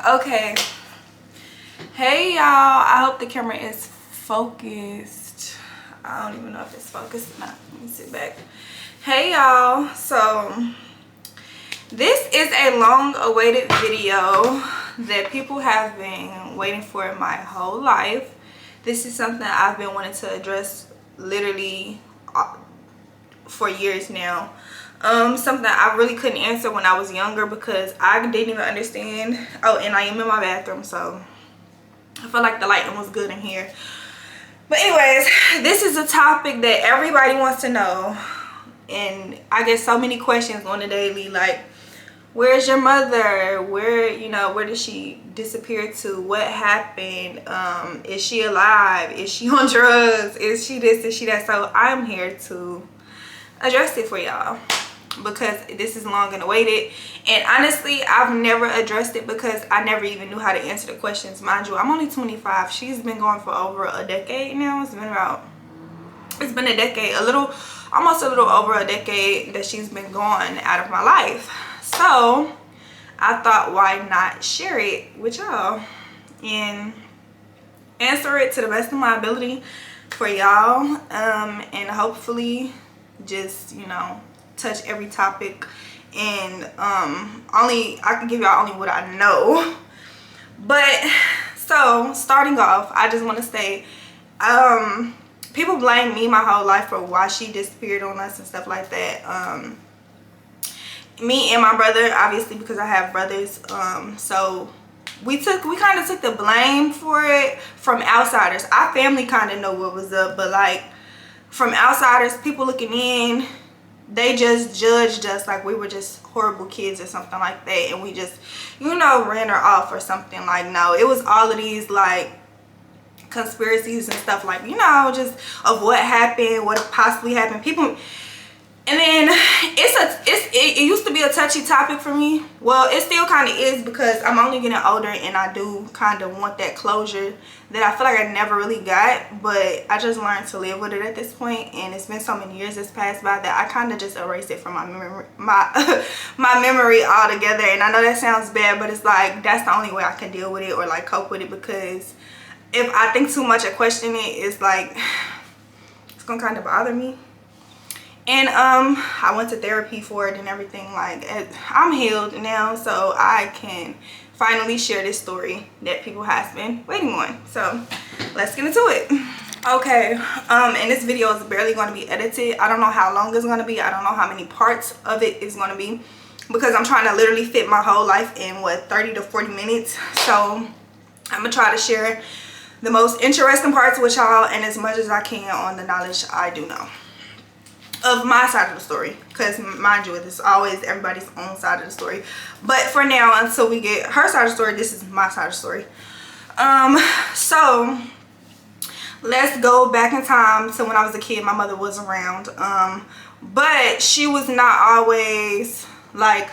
Okay. Hey y'all. I hope the camera is focused. I don't even know if it's focused or not. Let me sit back. Hey y'all. So this is a long-awaited video that people have been waiting for my whole life. This is something I've been wanting to address literally for years now. Something I really couldn't answer when I was younger because I didn't even understand. Oh, and I am in my bathroom, so I feel like the lighting was good in here. But anyways, this is a topic that everybody wants to know, and I get so many questions on the daily, like, where's your mother? Where did she disappear to? What happened? Is she alive? Is she on drugs? Is she this? Is she that? So I'm here to address it for y'all because this is long and awaited, and honestly I've never addressed it because I never even knew how to answer the questions. Mind you, I'm only 25. She's been gone for over a decade now. It's been a decade, almost a little over a decade that she's been gone out of my life. So I thought, why not share it with y'all and answer it to the best of my ability for y'all, and hopefully just, touch every topic, and I can give y'all only what I know. But so starting off, I just want to say, people blame me my whole life for why she disappeared on us and stuff like that. Me and my brother, obviously, because I have brothers, so we kind of took the blame for it from outsiders. Our family kind of know what was up, but like from outsiders, people looking in, they just judged us like we were just horrible kids or something like that, and we just ran her off or something. Like, no, it was all of these like conspiracies and stuff, like just of what happened, what possibly happened. People, and then it used to be a touchy topic for me. Well, it still kind of is, because I'm only getting older and I do kind of want that closure that I feel like I never really got, but I just learned to live with it at this point, and it's been so many years that's passed by that I kind of just erased it from my memory, my memory altogether. And I know that sounds bad, but it's like that's the only way I can deal with it or like cope with it, because if I think too much or question it, it's like it's gonna kind of bother me. And I went to therapy for it and everything. Like, I'm healed now, so I can finally share this story that people have been waiting on. So let's get into it. Okay, and this video is barely going to be edited. I don't know how long it's going to be. I don't know how many parts of it is going to be, because I'm trying to literally fit my whole life in 30 to 40 minutes. So I'm gonna try to share the most interesting parts with y'all, and as much as I can on the knowledge I do know of my side of the story, because mind you, it's always everybody's own side of the story. But for now, until we get her side of the story, this is my side of the story. So let's go back in time to when I was a kid. My mother was around, but she was not always like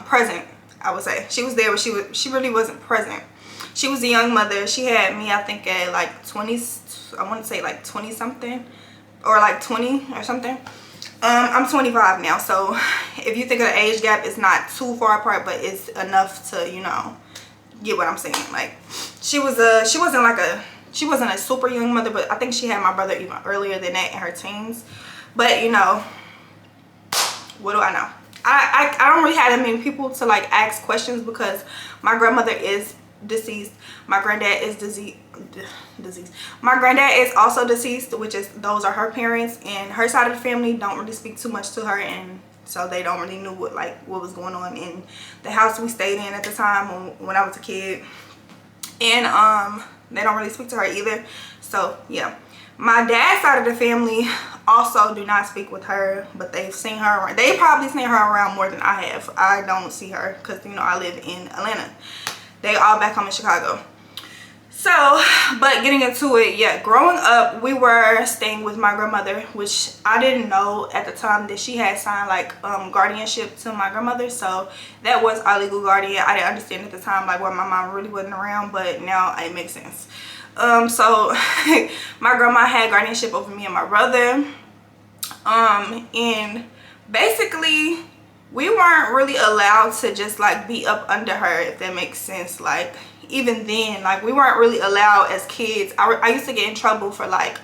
present. I would say she was there, but she really wasn't present. She was a young mother. She had me, I think, at like 20, I want to say like 20 something, or like 20 or something. I'm 25 now, so if you think of the age gap, it's not too far apart, but it's enough to get what I'm saying. Like, she wasn't a super young mother, but I think she had my brother even earlier than that, in her teens. But what do I know? I don't really have that many people to like ask questions, because my grandmother is deceased. My granddad is deceased. My granddad is also deceased, which is, those are her parents, and her side of the family don't really speak too much to her, and so they don't really know what was going on in the house we stayed in at the time when I was a kid, and they don't really speak to her either. So yeah, my dad's side of the family also do not speak with her, but they've seen her around. They probably seen her around more than I have. I don't see her because I live in Atlanta. They all back home in Chicago. So, but getting into it, yeah, growing up, we were staying with my grandmother, which I didn't know at the time that she had signed like guardianship to my grandmother. So that was our legal guardian. I didn't understand at the time like why my mom really wasn't around, but now it makes sense. So my grandma had guardianship over me and my brother, and basically we weren't really allowed to just like be up under her, if that makes sense. Like even then, like we weren't really allowed as kids. I used to get in trouble for like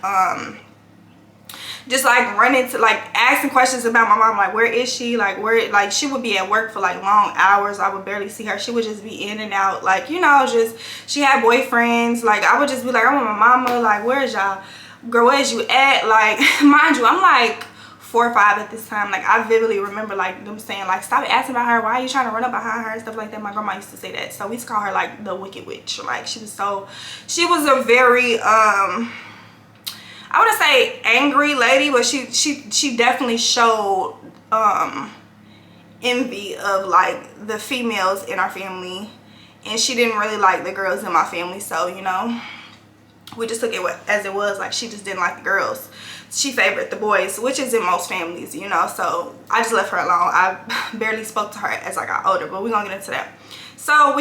just like running to like asking questions about my mom, like where is she, like where, like she would be at work for like long hours. I would barely see her. She would just be in and out, like, you know, just she had boyfriends. Like I would just be like, I want my mama, like where's y'all, girl, where's you at? Like mind you, I'm like 4 or 5 at this time. Like I vividly remember like them saying like, stop asking about her, why are you trying to run up behind her and stuff like that. My grandma used to say that. So we used to call her like the wicked witch. Like she was a very I wouldn't say angry lady, but she definitely showed envy of like the females in our family, and she didn't really like the girls in my family. So, you know, we just took it as it was. Like she just didn't like the girls. She favored the boys, which is in most families, you know. So I just left her alone. I barely spoke to her as I got older, but we're gonna get into that. So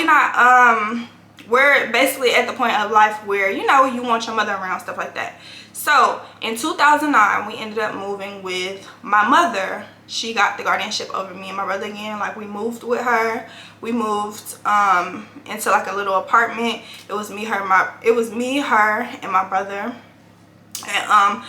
we're basically at the point of life where, you know, you want your mother around, stuff like that. So in 2009, we ended up moving with my mother. She got the guardianship over me and my brother again. Like we moved with her. We moved into like a little apartment. It was me, her, and my brother. And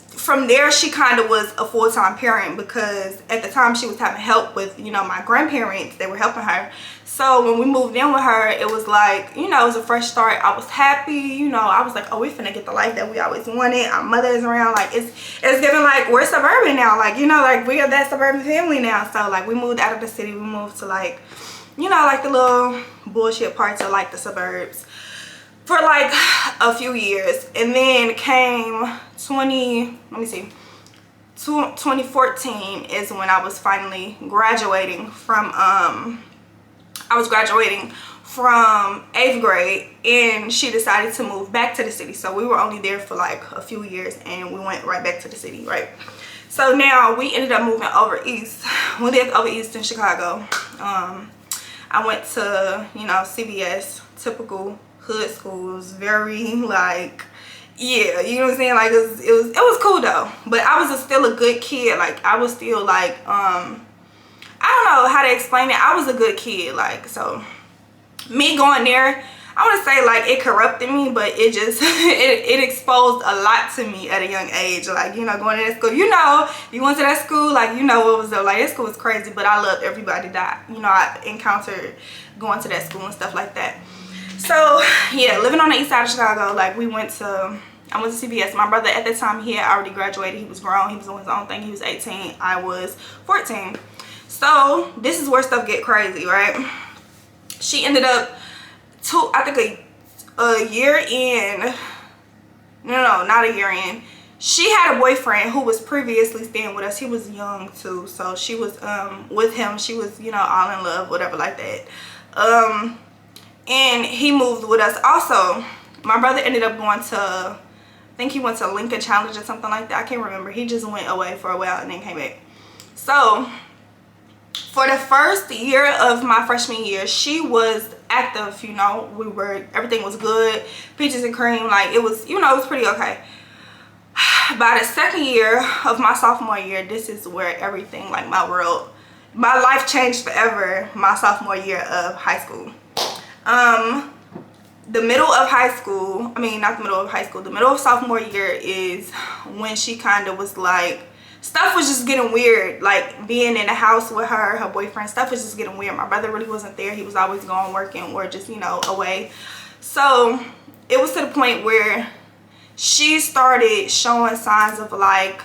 from there, she kind of was a full-time parent, because at the time she was having help with, you know, my grandparents. They were helping her. So when we moved in with her, it was like, you know, it was a fresh start. I was happy, you know. I was like, oh, we finna get the life that we always wanted. Our mother is around. Like it's giving like we're suburban now. Like, you know, like we are that suburban family now. So like we moved out of the city. We moved to like, you know, like the little bullshit parts of like the suburbs for like a few years. And then came 2014 is when I was finally graduating from I was graduating from 8th grade, and she decided to move back to the city. So we were only there for like a few years, and we went right back to the city, right? So now we ended up moving over east. We lived over east in Chicago. I went to, you know, CBS, typical hood schools, very like, yeah, you know what I'm saying? Like it was cool though. But I was still a good kid. Like I was still like I don't know how to explain it. I was a good kid. Like, so me going there, I want to say like it corrupted me, but it just it exposed a lot to me at a young age. Like, you know, going to that school, you know, you went to that school, like, you know what was up. Like that school was crazy, but I loved everybody that, you know, I encountered going to that school and stuff like that. So yeah, living on the east side of Chicago, like I went to CBS. My brother at the time, he had already graduated. He was grown. He was doing his own thing. He was 18. I was 14. So this is where stuff get crazy, right? She ended up I think a year in. No, not a year in. She had a boyfriend who was previously staying with us. He was young too, so she was with him. She was, you know, all in love, whatever like that. And he moved with us also. My brother ended up going to, I think he went to Lincoln Challenge or something like that. I can't remember. He just went away for a while and then came back. So for the first year of my freshman year, she was active, you know. Everything was good, peaches and cream. Like it was, you know, it was pretty okay. By the second year of my sophomore year, this is where everything, like my life changed forever. My sophomore year of high school. The middle of high school, I mean not the middle of high school, the middle of sophomore year is when she kind of was like, stuff was just getting weird. Like being in the house with her boyfriend, stuff was just getting weird. My brother really wasn't there. He was always gone working or just, you know, away. So it was to the point where she started showing signs of like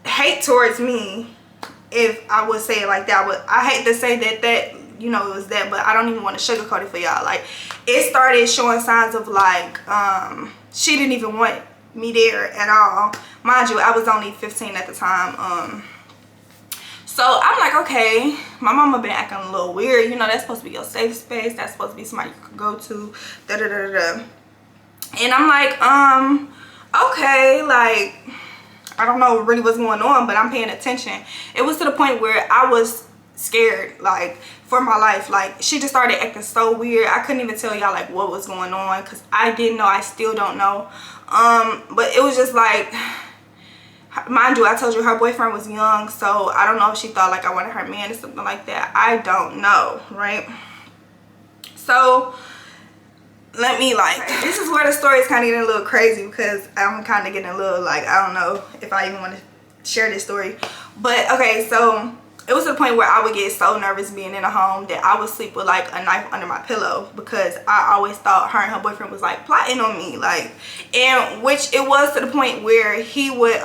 hate towards me, if I would say it like that. But I hate to say that you know, it was that, but I don't even want to sugarcoat it for y'all. Like it started showing signs of like she didn't even want me there at all. Mind you, I was only 15 at the time. So I'm like, okay, my mama been acting a little weird, you know. That's supposed to be your safe space. That's supposed to be somebody you could go to, da da da da. And I'm like, okay, like I don't know really what's going on, but I'm paying attention. It was to the point where I was scared, like for my life. Like she just started acting so weird. I couldn't even tell y'all like what was going on, because I didn't know. I still don't know. But it was just like mind you, I told you her boyfriend was young, so I don't know if she thought like I wanted her man or something like that. I don't know, right? So let me like, this is where the story is kind of getting a little crazy, because I'm kind of getting a little like, I don't know if I even want to share this story. But okay, so it was to the point where I would get so nervous being in a home that I would sleep with like a knife under my pillow, because I always thought her and her boyfriend was like plotting on me, like, and which it was to the point where he would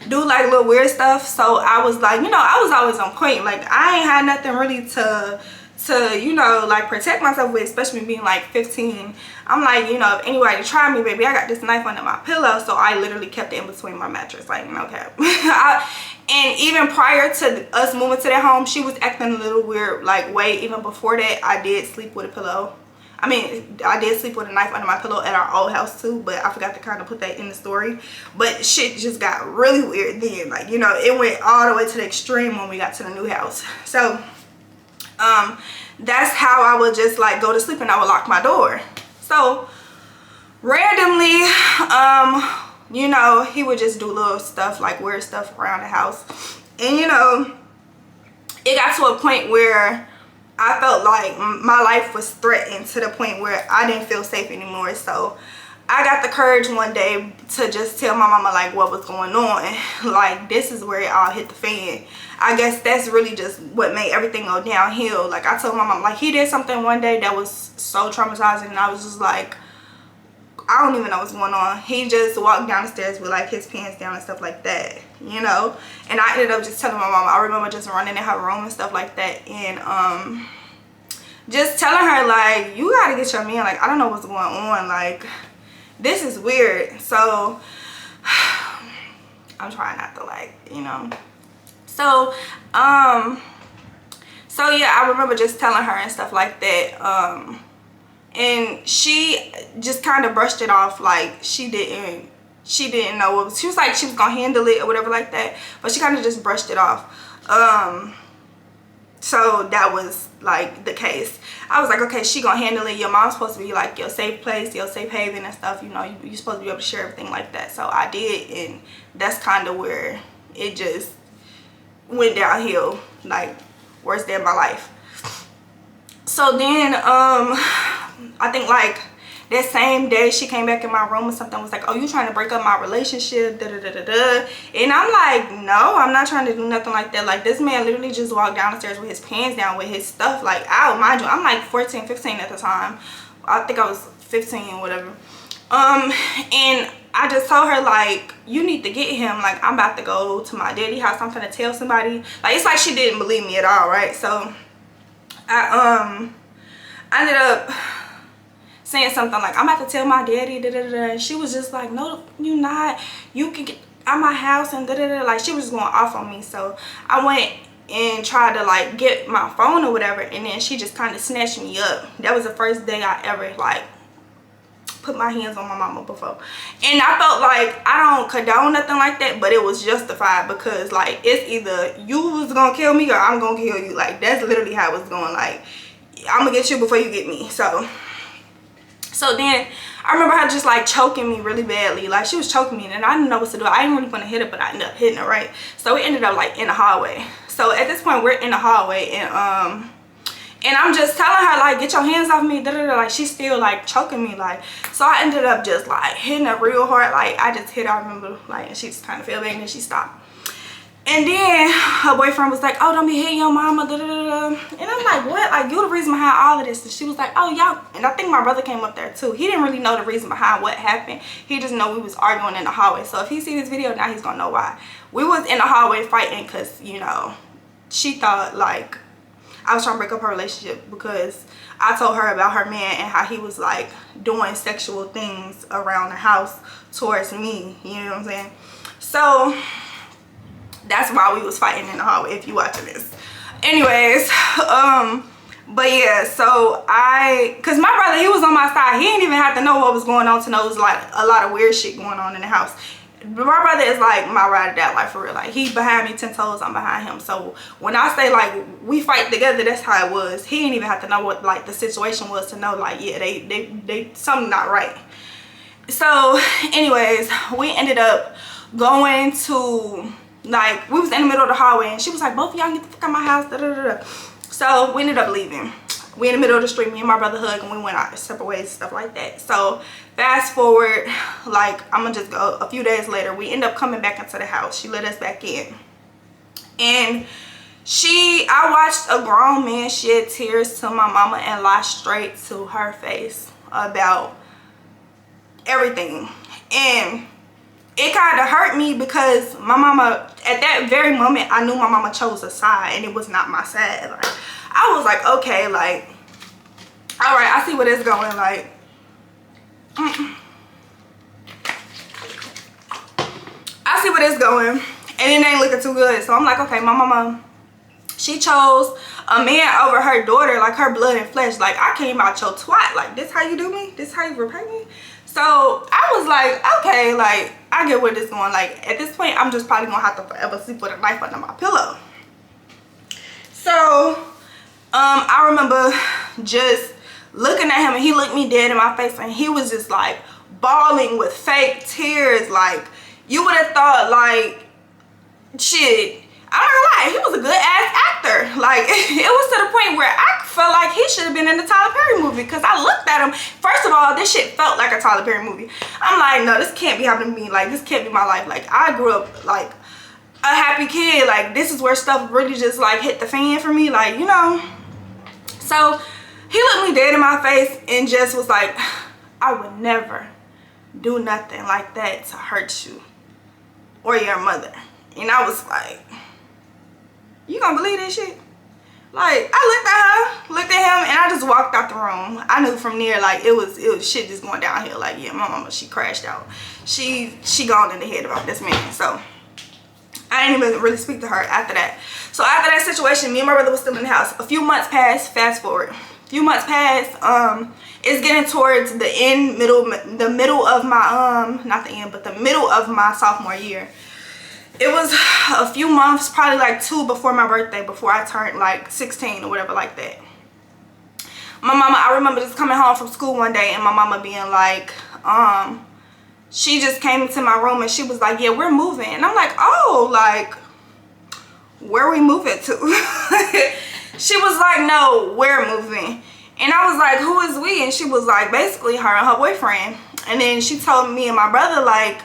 do like little weird stuff. So I was like, you know, I was always on point, like I ain't had nothing really to you know, like protect myself with, especially being like 15. I'm like, you know, if anybody try me, baby, I got this knife under my pillow. So I literally kept it in between my mattress, like no cap. And even prior to us moving to that home, she was acting a little weird like way. Even before that, I did sleep with a pillow. I mean, I did sleep with a knife under my pillow at our old house too, but I forgot to kind of put that in the story. But shit just got really weird then, like, you know, it went all the way to the extreme when we got to the new house. So that's how I would just like go to sleep, and I would lock my door. So randomly, you know, he would just do little stuff, like weird stuff around the house. And you know, it got to a point where I felt like my life was threatened, to the point where I didn't feel safe anymore. So I got the courage one day to just tell my mama like what was going on. Like, this is where it all hit the fan. I guess that's really just what made everything go downhill. Like, I told my mom, like, he did something one day that was so traumatizing, and I was just like, I don't even know what's going on. He just walked down the stairs with like his pants down and stuff like that, you know. And I ended up just telling my mom. I remember just running in her room and stuff like that, and just telling her like, you gotta get your man, like, I don't know what's going on, like, this is weird. So I'm trying not to, like, you know. So so yeah, I remember just telling her and stuff like that, and she just kind of brushed it off, like she didn't know what was, she was like she was gonna handle it or whatever like that, but she kind of just brushed it off. So that was like the case. I was like, okay, she gonna handle it. Your mom's supposed to be like your safe place, your safe haven and stuff, you know. You're supposed to be able to share everything like that. So I did, and that's kind of where it just went downhill, like worst day of my life. So then I think like that same day she came back in my room or something, was like, oh, you trying to break up my relationship, da da da da da. And I'm like, no, I'm not trying to do nothing like that. Like, this man literally just walked down the stairs with his pants down, with his stuff like out. Mind you, I'm like 14, 15 at the time. I think I was 15, whatever. And I just told her like, you need to get him, like I'm about to go to my daddy house, I'm gonna tell somebody. Like, it's like she didn't believe me at all, right? So I ended up saying something like, I'm about to tell my daddy, da da da. And she was just like, no, you not, you can get out my house, and da da da. Like, she was going off on me. So I went and tried to like get my phone or whatever, and then she just kind of snatched me up. That was the first day I ever like put my hands on my mama before. And I felt like I don't condone nothing like that, but it was justified, because like, it's either you was gonna kill me or I'm gonna kill you. Like, that's literally how it was going. Like, I'm gonna get you before you get me. So then I remember her just like choking me really badly. Like, she was choking me, and I didn't know what to do. I didn't really want to hit her, but I ended up hitting her, right? So we ended up like in the hallway. So at this point we're in the hallway, and I'm just telling her like, get your hands off me, da da da. Like, she's still like choking me, like. So I ended up just like hitting her real hard. Like, I just hit her, I remember, like, and she just kind of fell back, and then she stopped. And then her boyfriend was like, oh, don't be hitting your mama, da da da. And I'm like, what? Like, you the reason behind all of this. And she was like, oh, y'all. And I think my brother came up there too. He didn't really know the reason behind what happened. He just know we was arguing in the hallway. So if he see this video now, he's gonna know why. We was in the hallway fighting because, you know, she thought like I was trying to break up her relationship, because I told her about her man and how he was like doing sexual things around the house towards me, you know what I'm saying? So that's why we was fighting in the hallway, if you watching this. Anyways, but yeah, so cause my brother, he was on my side. He didn't even have to know what was going on to know it was like a lot of weird shit going on in the house. But my brother is like my ride or die, like for real. Like, he behind me 10 toes, I'm behind him. So when I say like we fight together, that's how it was. He didn't even have to know what like the situation was to know like, yeah, they something not right. So anyways, we ended up going to, like, we was in the middle of the hallway and she was like, both of y'all get the fuck out of my house, da, da, da, da. So we ended up leaving. We in the middle of the street, me and my brother hugged, and we went out separate ways, stuff like that. So fast forward, like, I'm gonna just go a few days later, we end up coming back into the house. She let us back in, and I watched a grown man shed tears to my mama and lie straight to her face about everything. And it kind of hurt me because my mama, at that very moment, I knew my mama chose a side and it was not my side. Like, I was like, okay, like, all right, I see where it's going. Like, I see where it's going, and it ain't looking too good. So I'm like, okay, my mama, she chose a man over her daughter, like her blood and flesh. Like, I came out your twat. Like, this how you do me? This how you repay me? So I was like, okay, like, I get where this is going. Like, at this point, I'm just probably gonna have to forever sleep with a knife under my pillow. So I remember just looking at him, and he looked me dead in my face, and he was just like bawling with fake tears. Like, you would have thought, like, shit, I'm not gonna lie, he was a good ass actor. Like, it was to the point where I felt like he should have been in the Tyler Perry movie, because I looked at him. First of all, this shit felt like a Tyler Perry movie. I'm like, no, this can't be happening to me. Like, this can't be my life. Like, I grew up like a happy kid. Like, this is where stuff really just like hit the fan for me, like, you know. So he looked me dead in my face and just was like, I would never do nothing like that to hurt you or your mother. And I was like, you gonna believe this shit? Like, I looked at him, and I just walked out the room. I knew from there, like, it was shit just going downhill. Like, yeah, my mama, she crashed out. She gone in the head about this man. So I didn't even really speak to her after that. So after that situation, me and my brother was still in the house. A few months passed. Fast forward, a few months passed. It's getting towards the middle of my not the end, but the middle of my sophomore year. It was a few months, probably like 2 before my birthday, before I turned like 16 or whatever like that. My mama, I remember just coming home from school one day, and my mama being like, she just came into my room and she was like, yeah, we're moving. And I'm like, oh, like, where are we moving to? She was like, no, we're moving. And I was like, who is we? And she was like, basically her and her boyfriend. And then she told me and my brother, like,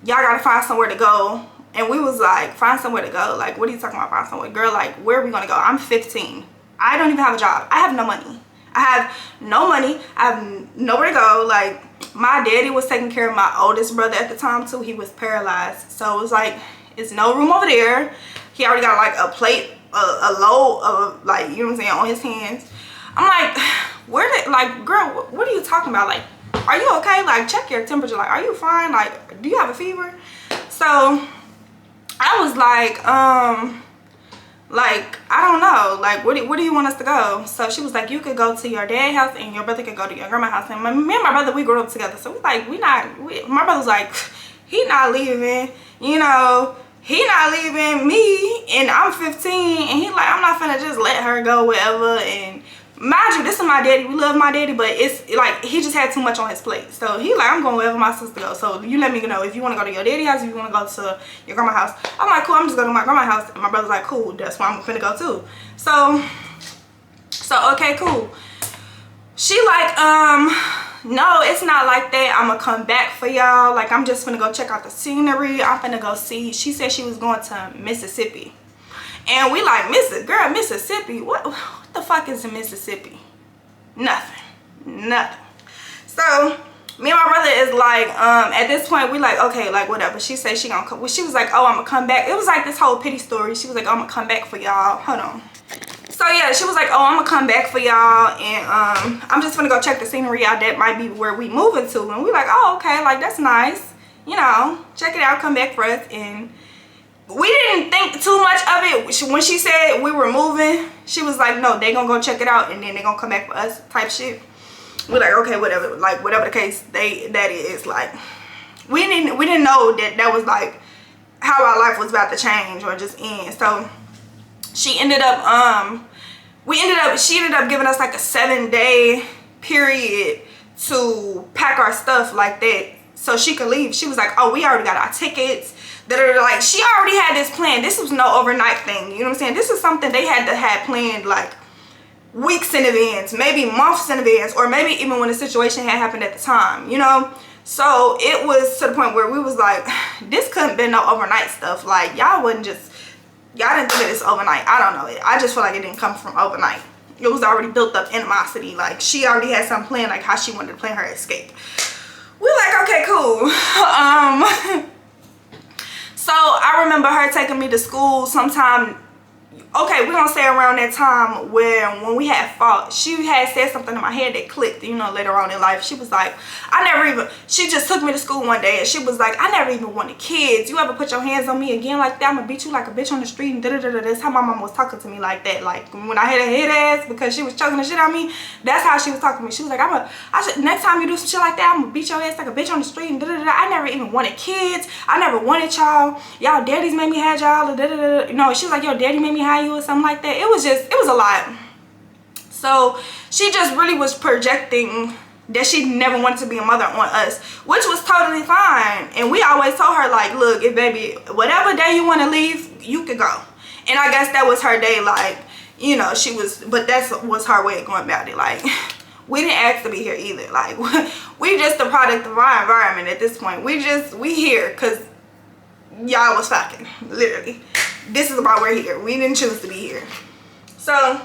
y'all gotta find somewhere to go. And we was like, find somewhere to go? Like, what are you talking about, find somewhere? Girl, like, where are we gonna go? I'm 15. I don't even have a job. I have no money. I have no money. I have nowhere to go. Like, my daddy was taking care of my oldest brother at the time too. He was paralyzed. So it was like, it's no room over there. He already got like a plate, a load of, like, you know what I'm saying, on his hands. I'm like, like, girl, what are you talking about? Like, are you okay? Like, check your temperature. Like, are you fine? Like, do you have a fever? So I was like, I don't know, like, where do you want us to go? So she was like, you could go to your dad's house and your brother could go to your grandma's house. And me and my brother, we grew up together. So my brother's like, he not leaving, you know, he not leaving me, and I'm 15, and he like, I'm not finna just let her go wherever. And mind you, this is my daddy, we love my daddy, but it's like, he just had too much on his plate. So he like, I'm going wherever my sister goes. So you let me know if you want to go to your daddy's house, if you want to go to your grandma's house. I'm like, cool, I'm just going to my grandma's house. And my brother's like, cool, that's where I'm finna go too. So okay, cool. She like, no, it's not like that. I'm gonna come back for y'all. Like, I'm just finna go check out the scenery. I'm finna go see. She said she was going to Mississippi. And we like, Mississippi? What the fuck is in Mississippi? Nothing. So me and my brother is like, at this point, we like, okay, like, whatever. She said she gonna come. Well, she was like, oh, I'm gonna come back. It was like this whole pity story. She was like, oh, I'm gonna come back for y'all. Hold on. So yeah, she was like, oh, I'm gonna come back for y'all, and I'm just gonna go check the scenery out. That might be where we moving to. And we like, oh, okay, like, that's nice, you know, check it out, come back for us. And we didn't think too much of it. When she said we were moving, she was like, no, they gonna go check it out and then they gonna come back for us type shit. We're like, okay, whatever, like, whatever the case that is. Like, we didn't know that was like how our life was about to change or just end. So she ended up she ended up giving us like a 7-day period to pack our stuff like that. so she could leave. She was like, oh, we already got our tickets. Like, she already had this plan. This was no overnight thing. You know what I'm saying? This is something they had to have planned like weeks in advance, maybe months in advance, or maybe even when the situation had happened at the time, you know? So it was to the point where we was like, this couldn't be no overnight stuff. Like, y'all didn't think of this overnight. I don't know. I just feel like it didn't come from overnight. It was already built up animosity. Like, she already had some plan, like how she wanted to plan her escape. We're like, okay, cool. So I remember her taking me to school sometime. Okay, we're gonna say around that time when we had fought. She had said something in my head that clicked, you know, later on in life. She was like, she just took me to school one day and she was like, I never even wanted kids. You ever put your hands on me again like that, I'm gonna beat you like a bitch on the street and da-da-da-da. That's how my mom was talking to me like that. Like, when I hit her head ass because she was choking the shit out of me, that's how she was talking to me. She was like, next time you do some shit like that, I'm gonna beat your ass like a bitch on the street and da-da-da-da. I never even wanted kids. I never wanted y'all. Y'all daddies made me have y'all, da-da-da-da. You know, she was like, your daddy made me have you or something like that. It was a lot. So she just really was projecting that she never wanted to be a mother on us, which was totally fine. And we always told her, like, look, if baby, whatever day you want to leave, you could go. And I guess that was her day, like, you know, but that was her way of going about it. Like, we didn't ask to be here either. Like, we just the product of our environment at this point. We here because y'all was fucking, literally. This is why we're here. We didn't choose to be here. So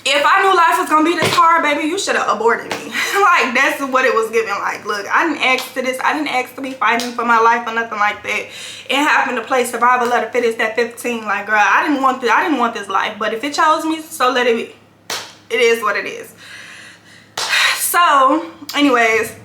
if I knew life was gonna be this hard, baby, you should have aborted me. Like, that's what it was giving. Like, look, I didn't ask to this. I didn't ask to be fighting for my life or nothing like that. It happened to play survival of the fittest at 15. Like, girl, I didn't want this life. But if it chose me, so let it be. It is what it is. So anyways,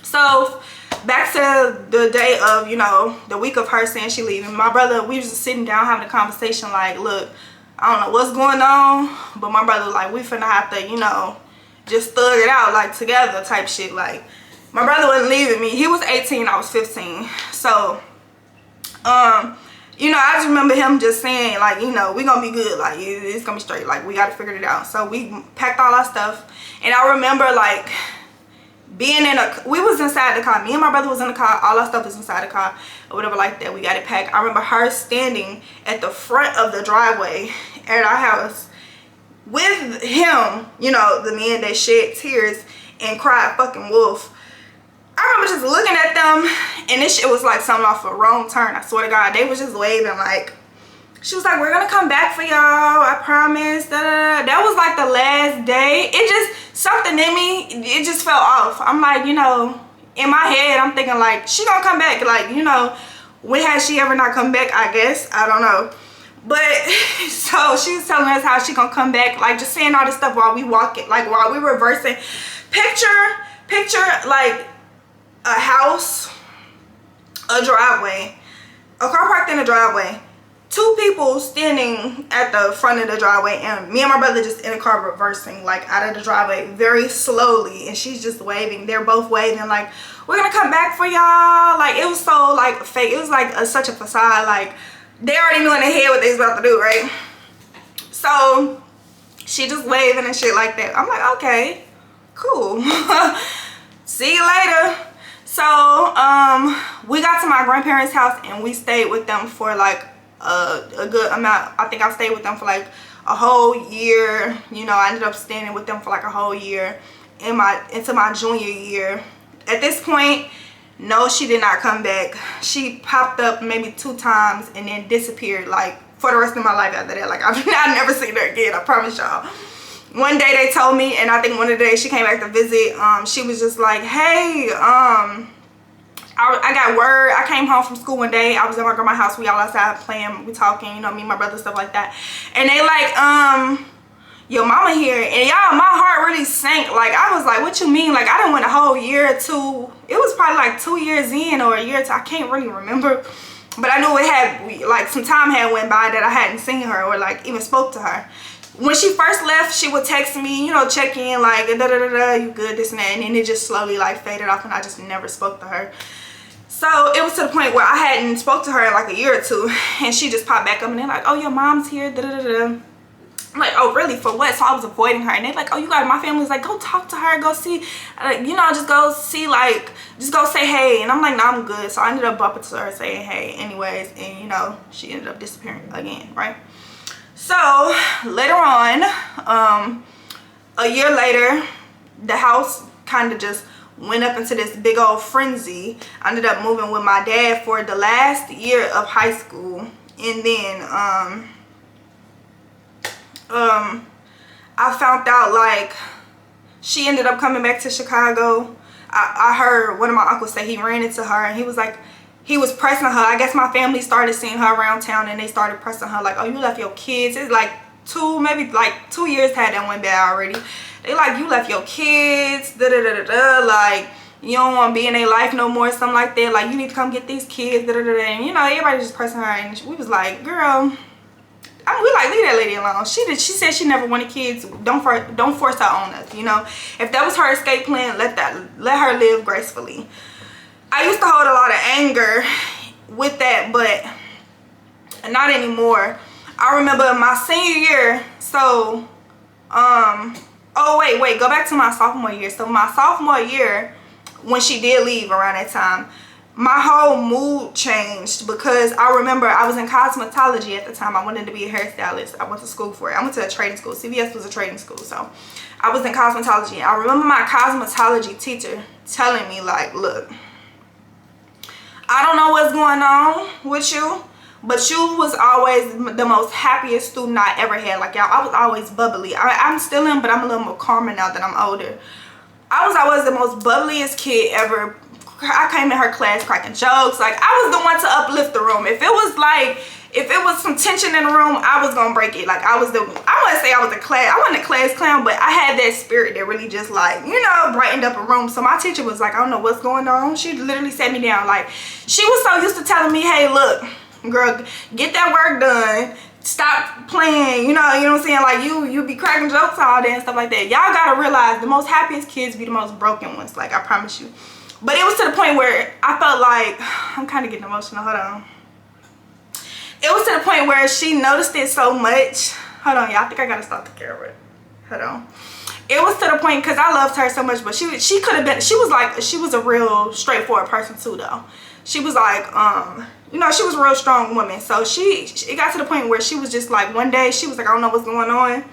so back to the day of, you know, the week of her saying she leaving. My brother, we was just sitting down having a conversation like, look, I don't know what's going on, but my brother was like, we finna have to, you know, just thug it out, like, together type shit. Like, my brother wasn't leaving me. He was 18, I was 15. So, you know, I just remember him just saying, like, you know, we gonna be good. Like, it's gonna be straight. Like, we gotta figure it out. So we packed all our stuff. And I remember, like, being we was inside the car. Me and my brother was in the car. All our stuff was inside the car or whatever like that. We got it packed. I remember her standing at the front of the driveway at our house with him, you know, the man that shed tears and cried fucking wolf. I remember just looking at them, and this shit was like something off a wrong turn. I swear to God, they was just waving like, she was like, we're gonna come back for y'all, I promise. Da, da, da. That was like the last day. It just, something in me, it just fell off. I'm like, you know, in my head, I'm thinking like, she gonna come back. Like, you know, when has she ever not come back? I guess, I don't know. But so she was telling us how she gonna come back, like just saying all this stuff while we walking, like while we reversing. Picture like a house, a driveway, a car parked in a driveway, two people standing at the front of the driveway, and me and my brother just in a car reversing like out of the driveway very slowly, and she's just waving. They're both waving like, we're gonna come back for y'all. Like, it was so like fake. It was like such a facade. Like, they already knew in their head what they was about to do, right? So she just waving and shit like that. I'm like, okay, cool. See you later. So we got to my grandparents' house and we stayed with them for like a good amount. I think I stayed with them for like a whole year. You know, I ended up staying with them for like a whole year into my junior year. At this point, no, she did not come back. She popped up maybe 2 times and then disappeared like for the rest of my life after that. Like, I've never seen her again, I promise y'all. One day they told me, and I think one of the days she came back to visit, she was just like, hey, I got word. I came home from school one day. I was at my grandma's house. We all outside playing, we talking, you know, me and my brother, stuff like that. And they like, your mama here. And y'all, my heart really sank. Like, I was like, what you mean? Like, I done went a whole year or 2. It was probably like 2 years in or a year or 2. I can't really remember. But I knew it had, like, some time had went by that I hadn't seen her or like even spoke to her. When she first left, she would text me, you know, check in, like, da-da-da-da, you good, this and that. And then it just slowly, like, faded off and I just never spoke to her. So it was to the point where I hadn't spoke to her in like a year or 2. And she just popped back up and they're like, oh, your mom's here, da-da-da-da. I'm like, oh really, for what? So I was avoiding her, and they're like, oh, you got, my family's like, go talk to her, go see, you know, just go see, like, just go say hey. And I'm like, no, I'm good. So I ended up bumping to her saying hey anyways, and you know, she ended up disappearing again, right? So later on, a year later, the house kind of just went up into this big old frenzy. I ended up moving with my dad for the last year of high school, and then I found out like she ended up coming back to Chicago. I heard one of my uncles say he ran into her, and he was like, he was pressing her. I guess my family started seeing her around town, and they started pressing her like, oh, you left your kids. It's like maybe like 2 years had that went bad already. They like, you left your kids, da da da da da, like you don't want to be in their life no more, something like that. Like, you need to come get these kids, da da da da. And you know, everybody just pressing her, and we was like, girl, we like, leave that lady alone. She said she never wanted kids. Don't force her on us, you know. If that was her escape plan, let her live gracefully. I used to hold a lot of anger with that, but not anymore. I remember my senior year, so oh wait, go back to my sophomore year. So my sophomore year, when she did leave around that time, my whole mood changed, because I remember I was in cosmetology at the time. I wanted to be a hairstylist. I went to school for it. I went to a trading school. CVS was a trading school, so I was in cosmetology. I remember my cosmetology teacher telling me like, look, I don't know what's going on with you, but you was always the most happiest student I ever had. Like, y'all, I was always bubbly. I'm still in, but I'm a little more calmer now that I'm older. I was always the most bubbliest kid ever. I came in her class cracking jokes. Like, I was the one to uplift the room. If it was some tension in the room, I was gonna break it. Like, I wouldn't say I wasn't a class clown, but I had that spirit that really just, like, you know, brightened up a room. So my teacher was like, I don't know what's going on. She literally sat me down. Like, she was so used to telling me, hey, look, girl, get that work done. Stop playing, you know what I'm saying? Like, you be cracking jokes all day and stuff like that. Y'all gotta realize the most happiest kids be the most broken ones. Like, I promise you. But it was to the point where I felt like, I'm kind of getting emotional, hold on. It was to the point where she noticed it so much. Hold on, y'all, I think I gotta stop the camera. Hold on. It was to the point, because I loved her so much, but she could have been, she was a real straightforward person too, though. She was like, you know, she was a real strong woman. So it got to the point where she was just like, one day she was like, I don't know what's going on.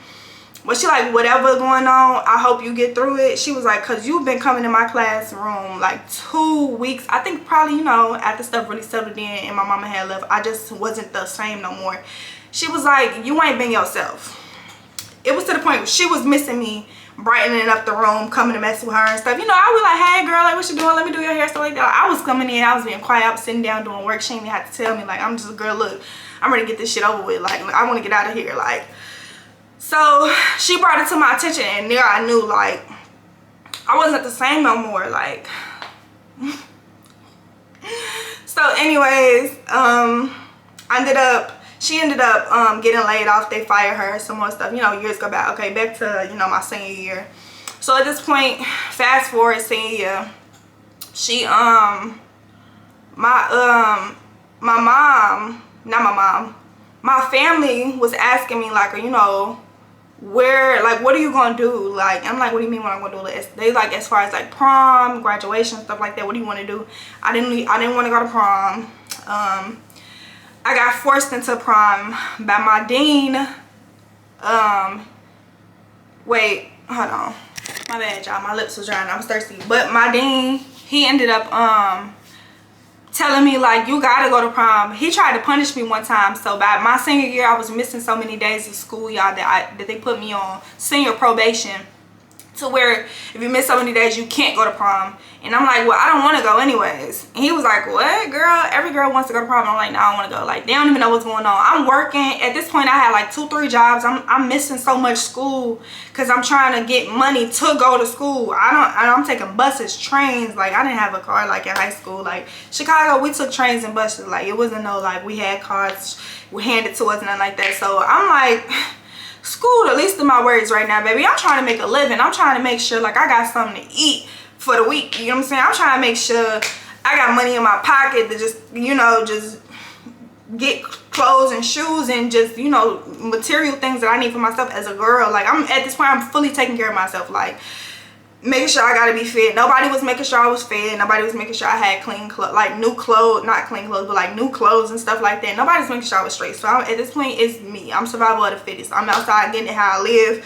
But she like, whatever going on, I hope you get through it. She was like, because you've been coming in my classroom like 2 weeks. I think probably, you know, after stuff really settled in and my mama had left, I just wasn't the same no more. She was like, you ain't been yourself. It was to the point where she was missing me, brightening up the room, coming to mess with her and stuff. You know, I was like, hey girl, like, what you doing? Let me do your hair, stuff like that. I was coming in, I was being quiet, I was sitting down doing work. She didn't even have to tell me, like, I'm just a girl, look, I'm ready to get this shit over with. Like, I want to get out of here. Like, so she brought it to my attention, and there I knew, like, I wasn't the same no more. Like, so anyways, she ended up getting laid off. They fired her, some more stuff, you know, years go by. Okay, back to, you know, my senior year. So at this point, fast forward senior year, she my family was asking me, like, you know, where, like, what are you gonna do? Like, I'm like, what do you mean what I'm gonna do? They like, as far as like prom, graduation, stuff like that, what do you want to do? I didn't want to go to prom. I got forced into prom by my dean. Wait, hold on, my bad, y'all, my lips was drying, I was thirsty. But my dean, he ended up telling me, like, you gotta go to prom. He tried to punish me one time. So by my senior year, I was missing so many days of school, y'all, that they put me on senior probation, to where if you miss so many days, you can't go to prom. And I'm like, well, I don't want to go anyways. And he was like, what, girl? Every girl wants to go to prom. I'm like, no, I don't want to go. Like, they don't even know what's going on. I'm working. At this point, I had like 2-3 jobs. I'm missing so much school because I'm trying to get money to go to school. I'm taking buses, trains. Like, I didn't have a car like in high school. Like, Chicago, we took trains and buses. Like, it wasn't no, like, we had cars handed to us and nothing like that. So I'm like, school the least of my worries right now, baby. I'm trying to make a living. I'm trying to make sure, like, I got something to eat for the week. You know what I'm saying? I'm trying to make sure I got money in my pocket to just, you know, just get clothes and shoes and just, you know, material things that I need for myself as a girl. Like, I'm at this point, I'm fully taking care of myself. Like, making sure I gotta be fit. Nobody was making sure I was fit. Nobody was making sure I had clean clothes, like new clothes, not clean clothes, but like new clothes and stuff like that. Nobody's making sure I was straight. So at this point, it's me. I'm survival of the fittest. I'm outside getting it how I live.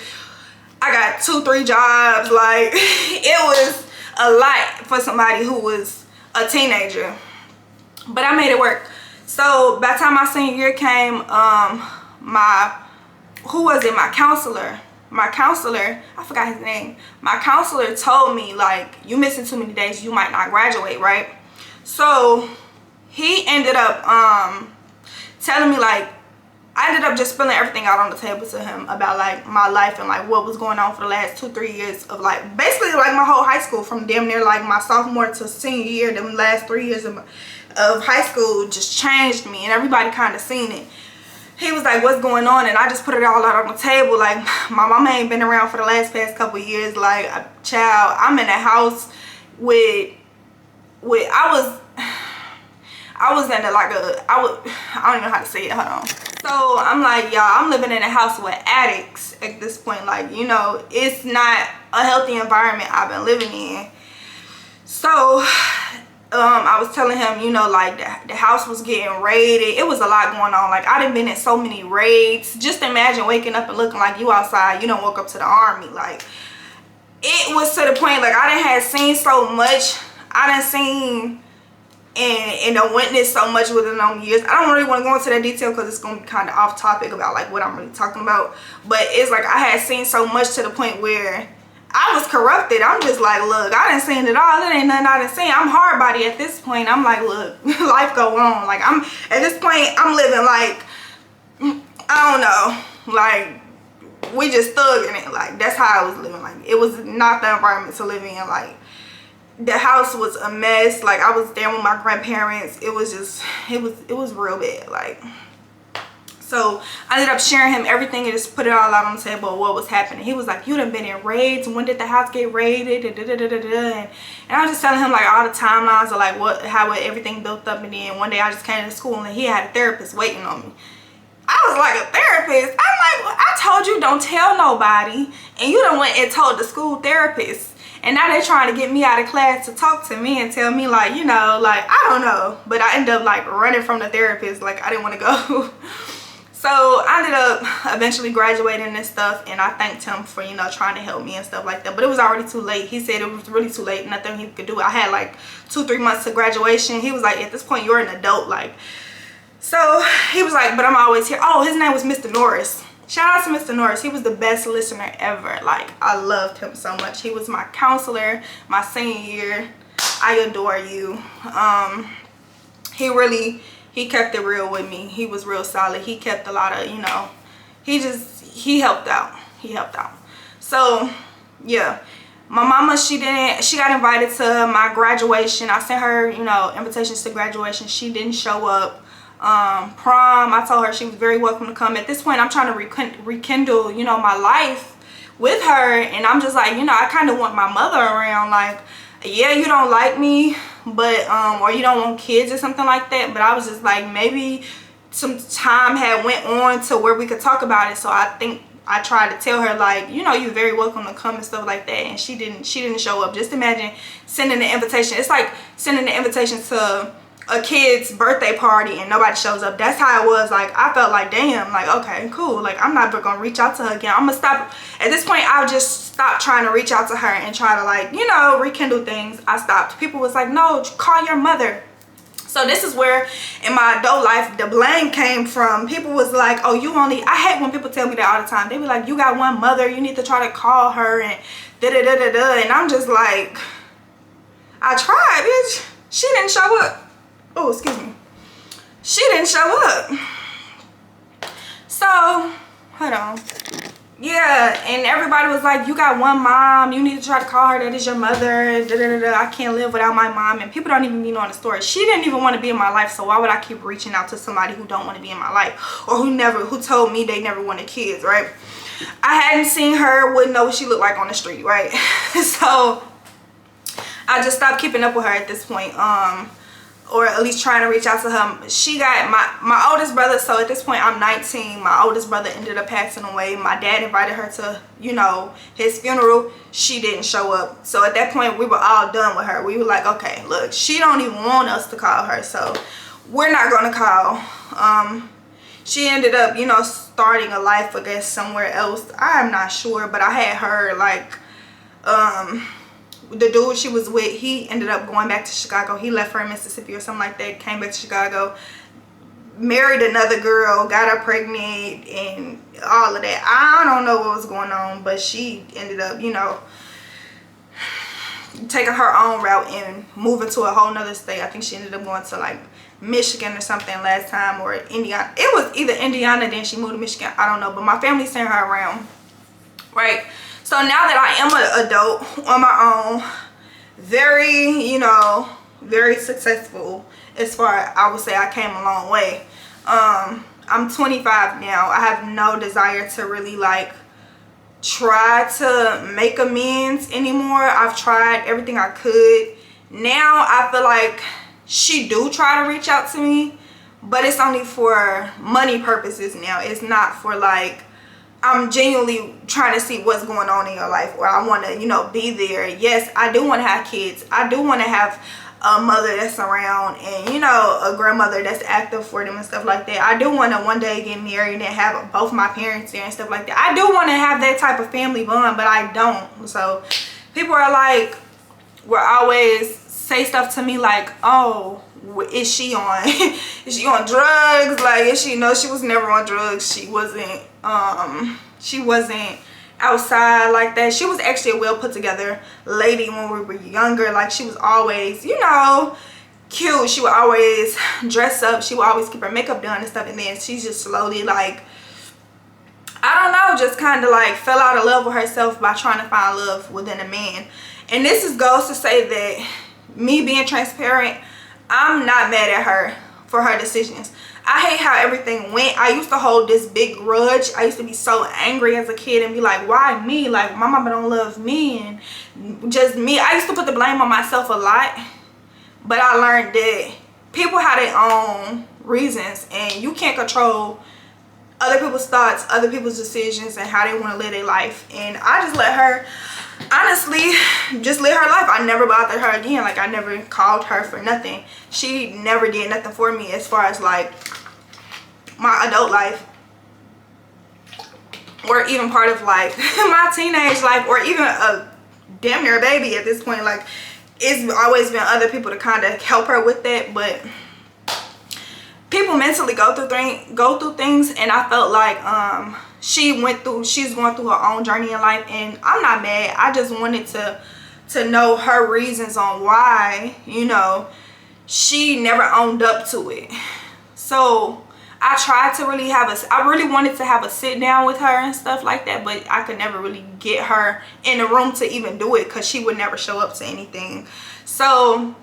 I got 2-3 jobs. Like, it was a lot for somebody who was a teenager, but I made it work. So by the time my senior year came, my counselor, I forgot his name. My counselor told me, like, you missing too many days, you might not graduate, right? So he ended up telling me, like, I ended up just spilling everything out on the table to him about, like, my life and, like, what was going on for the last 2-3 years of, like, basically, like, my whole high school, from damn near, like, my sophomore to senior year. Them last 3 years of high school just changed me, and everybody kind of seen it. He was like, what's going on? And I just put it all out on the table. Like, my mama ain't been around for the past couple of years. Like, child, I'm in a house with I was in a, like a, I don't even know how to say it, hold on. So I'm like, y'all, I'm living in a house with addicts at this point. Like, you know, it's not a healthy environment I've been living in. So I was telling him, you know, like, the house was getting raided. It was a lot going on. Like, I done been in so many raids. Just imagine waking up and looking like you outside. You don't woke up to the army. Like, it was to the point, like, I done had seen so much. I done seen and I witnessed so much within them years. I don't really want to go into that detail because it's going to be kind of off topic about, like, what I'm really talking about. But it's like I had seen so much to the point where I was corrupted. I'm just like, look, I done seen it all. There ain't nothing I done seen. I'm hard body at this point. I'm like, look, life go on. Like, I'm at this point, I'm living like, I don't know, like, we just thugging it. Like, that's how I was living. Like, it was not the environment to live in. Like, the house was a mess. Like, I was there with my grandparents. It was just, it was real bad. Like, so I ended up sharing him everything and just put it all out on the table of what was happening. He was like, you done been in raids. When did the house get raided? And I was just telling him, like, all the timelines of, like, how everything built up. And then one day I just came to school and he had a therapist waiting on me. I was like, a therapist? I'm like, well, I told you don't tell nobody, and you done went and told the school therapist. And now they're trying to get me out of class to talk to me and tell me, like, you know, like, I don't know. But I ended up, like, running from the therapist. Like, I didn't want to go. So I ended up eventually graduating and stuff. And I thanked him for, you know, trying to help me and stuff like that. But it was already too late. He said it was really too late. Nothing he could do. I had, like, 2-3 months to graduation. He was like, at this point, you're an adult. Like, so he was like, but I'm always here. Oh, his name was Mr. Norris. Shout out to Mr. Norris. He was the best listener ever. Like, I loved him so much. He was my counselor my senior year. I adore you. He kept it real with me. He was real solid. He kept a lot of, you know, he helped out. He helped out. So, yeah. My mama, she got invited to my graduation. I sent her, you know, invitations to graduation. She didn't show up. Prom, I told her she was very welcome to come. At this point, I'm trying to rekindle, you know, my life with her, and I'm just like, you know, I kind of want my mother around. Like, yeah, you don't like me, but or you don't want kids or something like that. But I was just like, maybe some time had went on to where we could talk about it. So I think I tried to tell her, like, you know, you're very welcome to come and stuff like that, and she didn't show up. Just imagine sending the invitation. It's like sending the invitation to a kid's birthday party and nobody shows up. That's how it was. Like, I felt like, damn, like, okay, cool. Like, I'm not gonna reach out to her again. I'm gonna stop. At this point, I'll just stop trying to reach out to her and try to, like, you know, rekindle things. I stopped. People was like, no, call your mother. So this is where in my adult life the blame came from. People was like, oh, you only, I hate when people tell me that all the time. They be like, you got one mother, you need to try to call her and da-da-da-da-da. And I'm just like, I tried, bitch. She didn't show up. Oh, excuse me. She didn't show up. So, hold on. Yeah, and everybody was like, you got one mom. You need to try to call her. That is your mother. Da, da, da, da. I can't live without my mom. And people don't even be knowing the story. She didn't even want to be in my life. So why would I keep reaching out to somebody who don't want to be in my life? Or who told me they never wanted kids, right? I hadn't seen her. Wouldn't know what she looked like on the street, right? So I just stopped keeping up with her at this point. or at least trying to reach out to her. She got my oldest brother, so at this point I'm 19. My oldest brother ended up passing away. My dad invited her to, you know, his funeral. She didn't show up. So at that point we were all done with her. We were like, okay, look, she don't even want us to call her, so we're not gonna call. She ended up, you know, starting a life, I guess, somewhere else. I'm not sure, but I had heard like the dude she was with, he ended up going back to Chicago. He left her in Mississippi or something like that, came back to Chicago, married another girl, got her pregnant, and all of that. I don't know what was going on, but she ended up, you know, taking her own route and moving to a whole nother state. I think she ended up going to like Michigan or something last time, or Indiana. It was either Indiana, then she moved to Michigan, I don't know, but my family sent her around, right? So now that I am an adult on my own, very, you know, very successful as far as, I would say I came a long way. I'm 25 now. I have no desire to really like try to make amends anymore. I've tried everything I could. Now I feel like she do try to reach out to me, but it's only for money purposes now. It's not for like, I'm genuinely trying to see what's going on in your life, or I want to, you know, be there. Yes, I do want to have kids. I do want to have a mother that's around, and, you know, a grandmother that's active for them and stuff like that. I do want to one day get married and have both my parents there and stuff like that. I do want to have that type of family bond, but I don't. So people are like, will always say stuff to me like, oh, is she on is she on drugs? Like, is she? No, she was never on drugs. She wasn't outside like that. She was actually a well put together lady when we were younger. Like, she was always, you know, cute. She would always dress up. She would always keep her makeup done and stuff, and then she just slowly, like, I don't know, just kind of like fell out of love with herself by trying to find love within a man. And this goes to say that me being transparent, I'm not mad at her for her decisions. I hate how everything went. I used to hold this big grudge. I used to be so angry as a kid and be like, why me? Like, my mama don't love me and just me. I used to put the blame on myself a lot, but I learned that people have their own reasons and you can't control other people's thoughts, other people's decisions, and how they want to live their life. And I just let her, honestly, just live her life. I never bothered her again. Like, I never called her for nothing. She never did nothing for me as far as like my adult life, or even part of like my teenage life, or even a damn near baby at this point. Like, it's always been other people to kind of help her with that. But people mentally go through things, and I felt like she's going through her own journey in life, and I'm not mad. I just wanted to know her reasons on why, you know, she never owned up to it. So I tried to really I really wanted to have a sit down with her and stuff like that, but I could never really get her in the room to even do it because she would never show up to anything. So,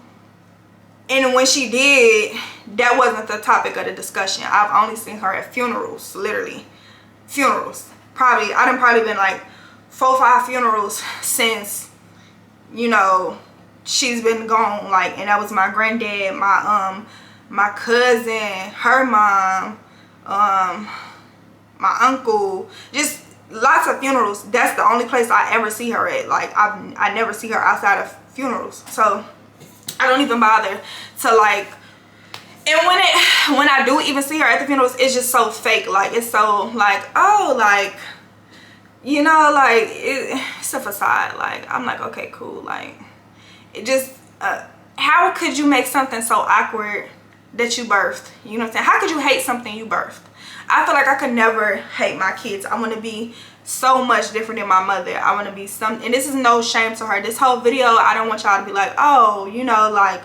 and when she did, that wasn't the topic of the discussion. I've only seen her at funerals, literally. Funerals. I done probably been like 4 or 5 funerals since, you know, she's been gone. Like, and that was my granddad, my cousin, her mom, my uncle, just lots of funerals. That's the only place I ever see her at. Like, I never see her outside of funerals. So I don't even bother to like, and when I do even see her at the funerals, it's just so fake. Like, it's so like, oh, like, you know, like, it's a facade. Like, I'm like, okay, cool. Like, it just, how could you make something so awkward that you birthed? You know what I'm saying? How could you hate something you birthed? I feel like I could never hate my kids. I want to be so much different than my mother. I want to be some, and this is no shame to her. This whole video, I don't want y'all to be like, oh, you know, like,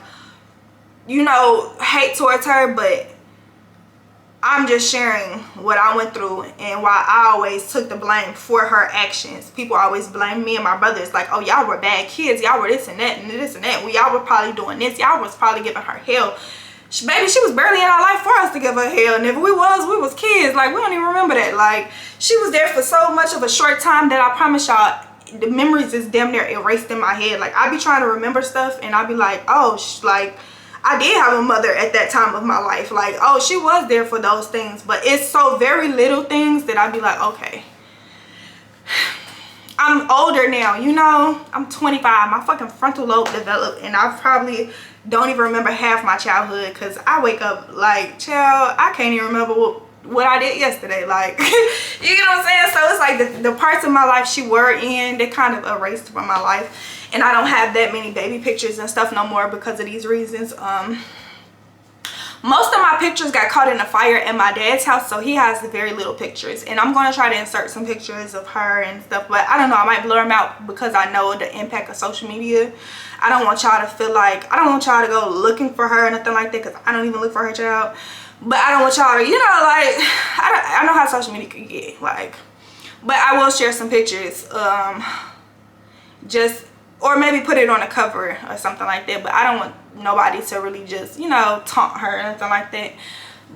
you know, hate towards her, but I'm just sharing what I went through and why I always took the blame for her actions. People always blame me and my brothers, like, oh, y'all were bad kids, y'all were this and that and this and that, y'all were probably doing this, y'all was probably giving her hell. Baby, she was barely in our life for us to give her hell, and if we was kids. Like, we don't even remember that. Like, she was there for so much of a short time that I promise y'all, the memories is damn near erased in my head. Like, I be trying to remember stuff and I be like, oh, like, I did have a mother at that time of my life. Like, oh, she was there for those things. But it's so very little things that I'd be like, okay, I'm older now, you know. I'm 25. My fucking frontal lobe developed, and I probably don't even remember half my childhood, because I wake up like, child, I can't even remember what I did yesterday. Like, you get what I'm saying? So it's like the parts of my life she were in, they kind of erased from my life, and I don't have that many baby pictures and stuff no more because of these reasons. Most of my pictures got caught in a fire at my dad's house, so he has very little pictures, and I'm going to try to insert some pictures of her and stuff, but I don't know, I might blur them out because I know the impact of social media. I don't want y'all to feel like, I don't want y'all to go looking for her or nothing like that, because I don't even look for her, child. But I don't want y'all to, you know, like, I know how social media can get, like, but I will share some pictures, just, or maybe put it on a cover or something like that. But I don't want nobody to really just, you know, taunt her or anything like that,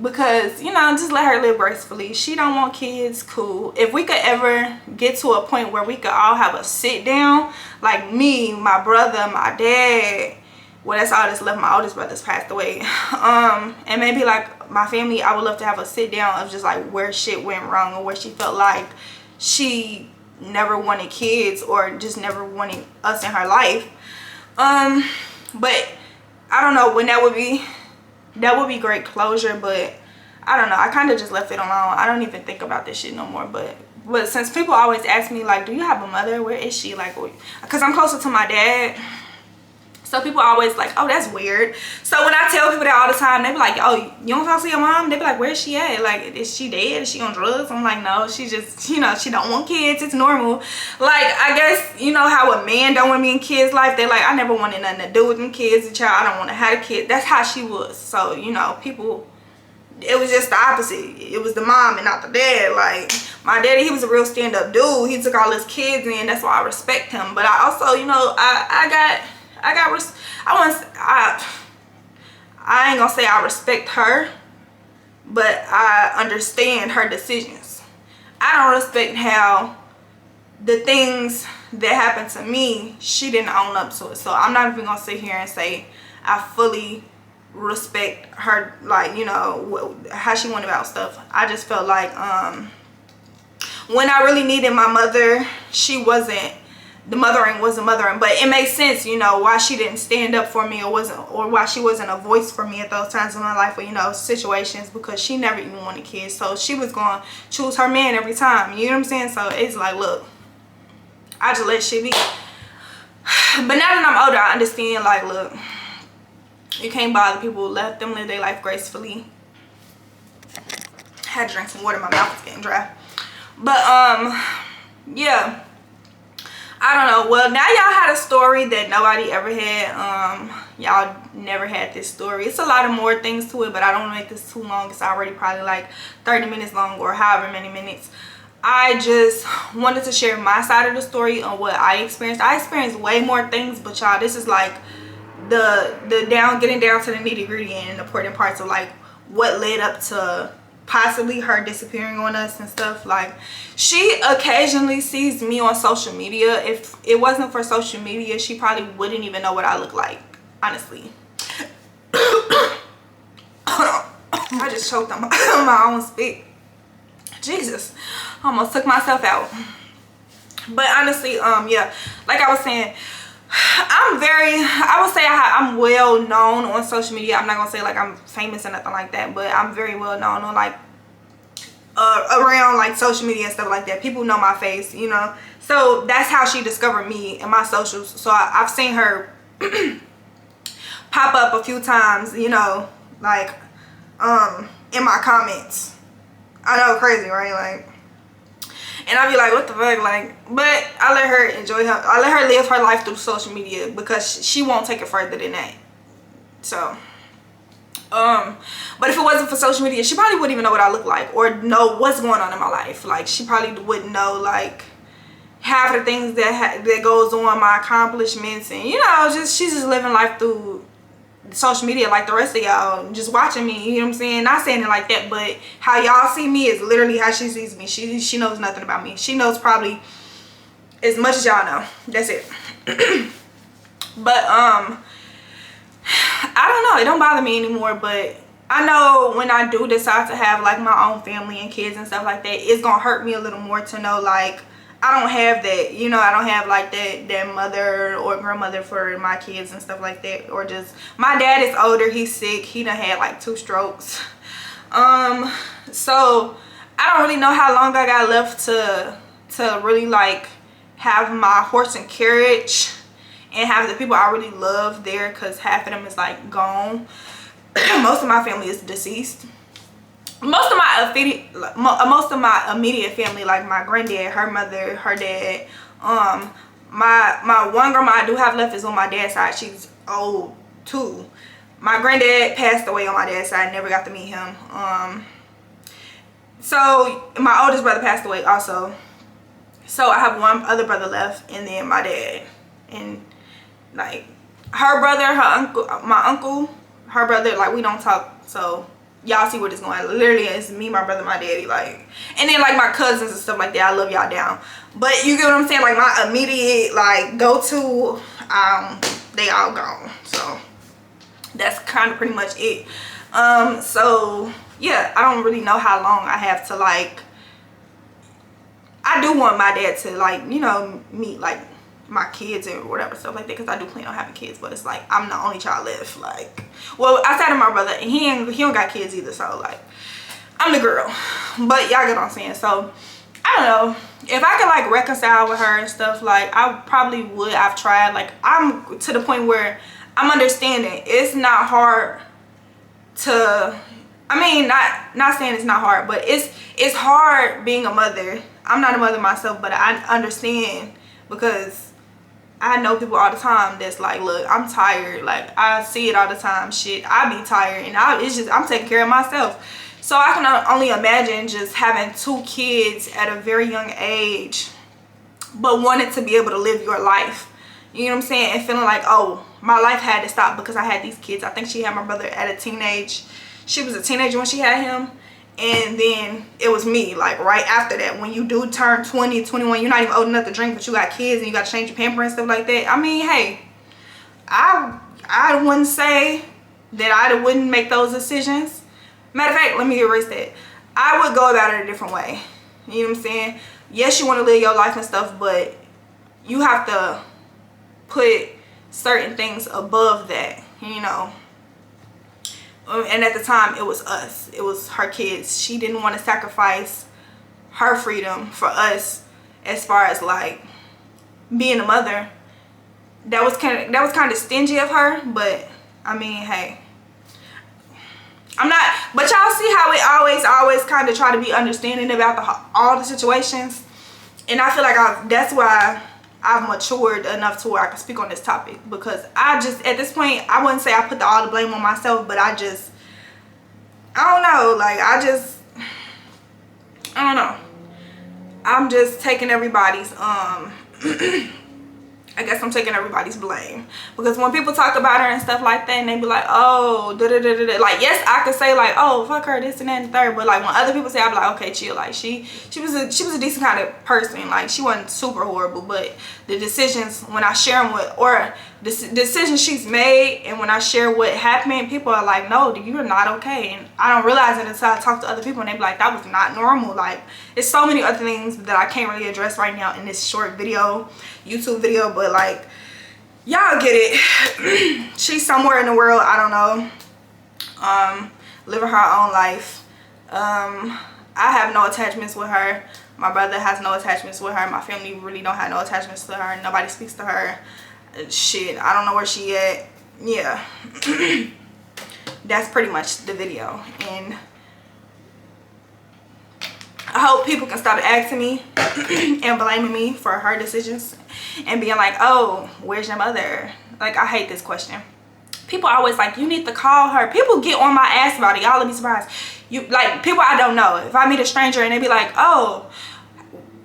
because, you know, just let her live gracefully. She don't want kids, cool. If we could ever get to a point where we could all have a sit down, like me, my brother, my dad, well, that's all that's left. My oldest brother's passed away, and maybe like my family, I would love to have a sit down of just like where shit went wrong, or where she felt like she never wanted kids, or just never wanted us in her life. But I don't know when that would be great closure. But I don't know, I kind of just left it alone. I don't even think about this shit no more. But since people always ask me like, do you have a mother, where is she, like, because I'm closer to my dad, so people always like, oh, that's weird. So when I tell people that all the time, they be like, oh, you don't talk to your mom? They be like, where's she at? Like, is she dead? Is she on drugs? I'm like, no, she just, you know, she don't want kids. It's normal. Like, I guess, you know how a man don't want to be in kids' life? They like, I never wanted nothing to do with them kids. The child, I don't want to have a kid. That's how she was. So, you know, people, it was just the opposite. It was the mom and not the dad. Like, my daddy, he was a real stand-up dude. He took all his kids in. That's why I respect him. But I also, you know, I ain't gonna say I respect her, but I understand her decisions. I don't respect how the things that happened to me, she didn't own up to it. So I'm not even gonna sit here and say I fully respect her, like, you know, how she went about stuff. I just felt like when I really needed my mother, she wasn't, the mothering wasn't mothering. But it makes sense, you know, why she didn't stand up for me, or why she wasn't a voice for me at those times in my life, or, you know, situations, because she never even wanted kids. So she was gonna choose her man every time, you know what I'm saying? So it's like, look, I just let shit be. But now that I'm older, I understand, like, look, you can't bother people. Let them live their life gracefully. Had to drink some water, my mouth is getting dry. But yeah, I don't know. Well, now y'all had a story that nobody ever had. Y'all never had this story. It's a lot of more things to it, but I don't want to make this too long. It's already probably like 30 minutes long, or however many minutes. I just wanted to share my side of the story on what I experienced. I experienced way more things, but y'all, this is like getting down to the nitty-gritty and important parts of like what led up to possibly her disappearing on us and stuff. Like, she occasionally sees me on social media. If it wasn't for social media, she probably wouldn't even know what I look like, honestly. I just choked on my own spit. Jesus, I almost took myself out. But honestly, yeah, like I was saying, I would say I'm well known on social media. I'm not gonna say like I'm famous or nothing like that, but I'm very well known on like around like social media and stuff like that. People know my face, you know. So that's how she discovered me in my socials. So I've seen her pop up a few times, you know, like in my comments. I know, crazy, right? Like, and I'll be like, what the fuck? Like, but I let her enjoy her, I let her live her life through social media, because she won't take it further than that. So but if it wasn't for social media, she probably wouldn't even know what I look like, or know what's going on in my life. Like, she probably wouldn't know like half of the things that goes on, my accomplishments, and, you know, just she's just living life through social media like the rest of y'all, just watching me, you know what I'm saying? Not saying it like that, but how y'all see me is literally how she sees me. She knows nothing about me. She knows probably as much as y'all know. That's it. But I don't know, it don't bother me anymore. But I know when I do decide to have like my own family and kids and stuff like that, it's gonna hurt me a little more to know like I don't have that, you know, I don't have like that mother or grandmother for my kids and stuff like that. Or just, my dad is older, he's sick, he done had like 2 strokes. So I don't really know how long I got left to really like have my horse and carriage and have the people I really love there, because half of them is like gone. Most of my family is deceased. Most of my immediate family, like my granddad, her mother, her dad, my one grandma I do have left is on my dad's side. She's old too. My granddad passed away on my dad's side, never got to meet him. So my oldest brother passed away also. So I have one other brother left, and then my dad. And like her brother, her uncle, my uncle, her brother, like we don't talk. So y'all see where this going. Literally it's me, my brother, my daddy, like, and then like my cousins and stuff like that. I love y'all down. But you get what I'm saying? Like my immediate like go-to, they all gone. So that's kind of pretty much it. So yeah, I don't really know how long I have to like, I do want my dad to like, you know, meet like my kids or whatever stuff like that, because I do plan on having kids. But it's like I'm the only child left, like, well, outside of my brother, and he don't got kids either, so like I'm the girl. But y'all get what I'm saying. So I don't know if I could like reconcile with her and stuff, like I probably would. I've tried, like I'm to the point where I'm understanding it's not hard to, I mean, not saying it's not hard, but it's hard being a mother. I'm not a mother myself, but I understand, because I know people all the time that's like, look, I'm tired. Like I see it all the time. Shit, I be tired, and I'm taking care of myself. So I can only imagine just having 2 kids at a very young age, but wanting to be able to live your life. You know what I'm saying? And feeling like, oh, my life had to stop because I had these kids. I think she had my brother at a teenage. She was a teenager when she had him. And then it was me, like right after that. When you do turn 20, 21, you're not even old enough to drink, but you got kids and you got to change your pamper and stuff like that. I mean, hey, I wouldn't say that I wouldn't make those decisions. Matter of fact, let me erase that. I would go about it a different way. You know what I'm saying? Yes, you want to live your life and stuff, but you have to put certain things above that, you know. And at the time it was us, it was her kids. She didn't want to sacrifice her freedom for us, as far as like being a mother. That was kind of stingy of her. But I mean, hey, I'm not, but y'all see how it always kind of try to be understanding about all the situations. And I feel like that's why I've matured enough to where I can speak on this topic, because I just, at this point, I wouldn't say I put all the blame on myself, but I don't know, like I don't know. I'm just taking everybody's I guess I'm taking everybody's blame, because when people talk about her and stuff like that, and they be like, oh, da da da da da, like, yes, I could say like, oh, fuck her, this and that and the third, but like when other people say, I be like, okay, chill, like she was a decent kind of person, like she wasn't super horrible, but the decisions when I share them with, or the decisions she's made, and when I share what happened, people are like, no, you're not okay. And I don't realize it until I talk to other people, and they be like, that was not normal. Like, it's so many other things that I can't really address right now in this short video, YouTube video, but like, y'all get it. She's somewhere in the world, I don't know, living her own life. I have no attachments with her. My brother has no attachments with her. My family really don't have no attachments to her. Nobody speaks to her. Shit, I don't know where she at. Yeah. That's pretty much the video. And I hope people can stop asking me and blaming me for her decisions and being like, oh, where's your mother? Like, I hate this question. People always like, you need to call her. People get on my ass about it. Y'all will be surprised. You, like, people I don't know. If I meet a stranger and they be like, oh,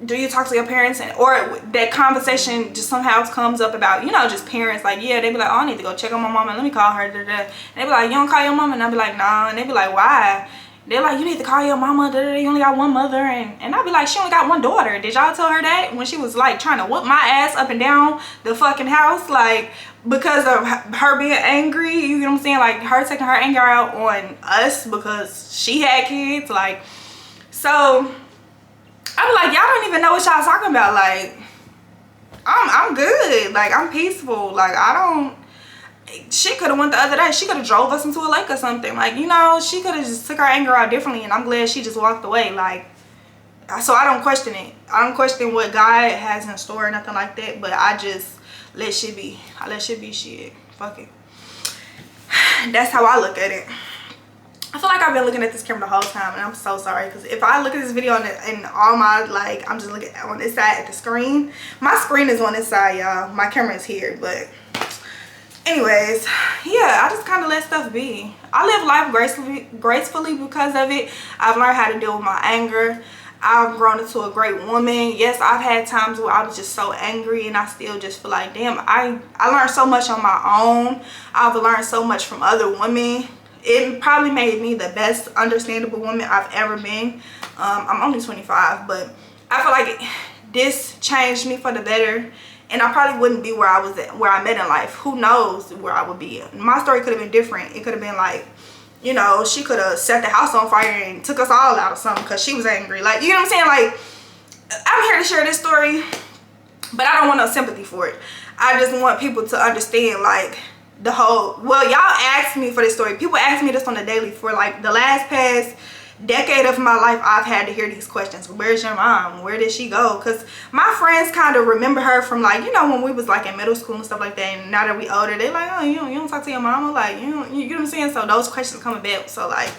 do you talk to your parents? And or that conversation just somehow comes up about, you know, just parents. Like, yeah, they be like, oh, I need to go check on my mom and let me call her. And they be like, you don't call your mom? And I be like, nah. And they be like, why? They're like, you need to call your mama, you only got one mother. And I'll be like, she only got one daughter. Did y'all tell her that when she was like trying to whoop my ass up and down the fucking house? Like, because of her being angry, you know what I'm saying? Like, her taking her anger out on us because she had kids. Like, so I be like, y'all don't even know what y'all talking about. Like, I'm good. Like, I'm peaceful. Like, I don't. She could have went the other day. She could have drove us into a lake or something. Like, you know, she could have just took her anger out differently, and I'm glad she just walked away. Like, so I don't question it. I don't question what God has in store or nothing like that, but I just let shit be. I let shit be shit. Fuck it. That's how I look at it. I feel like I've been looking at this camera the whole time, and I'm so sorry, because if I look at this video and all my, like, I'm just looking on this side at the screen. My screen is on this side, y'all. My camera is here, but anyways, yeah, I just kind of let stuff be. I live life gracefully because of it. I've learned how to deal with my anger. I've grown into a great woman. Yes, I've had times where I was just so angry, and I still just feel like, damn, I learned so much on my own. I've learned so much from other women. It probably made me the best understandable woman I've ever been. I'm only 25, but I feel like this changed me for the better. And I probably wouldn't be where I was at, where I met in life. Who knows where I would be. My story could have been different. It could have been like, you know, she could have set the house on fire and took us all out or something because she was angry. Like, you know what I'm saying? Like, I'm here to share this story, but I don't want no sympathy for it. I just want people to understand, like, the whole, well, y'all asked me for this story. People ask me this on the daily for, like, the past decade of my life. I've had to hear these questions. Where's your mom? Where did she go? Because my friends kind of remember her from, like, you know, when we was like in middle school and stuff like that. And now that we older, they like, oh, you don't talk to your mama? Like, you know what I'm saying? So those questions come about. So, like,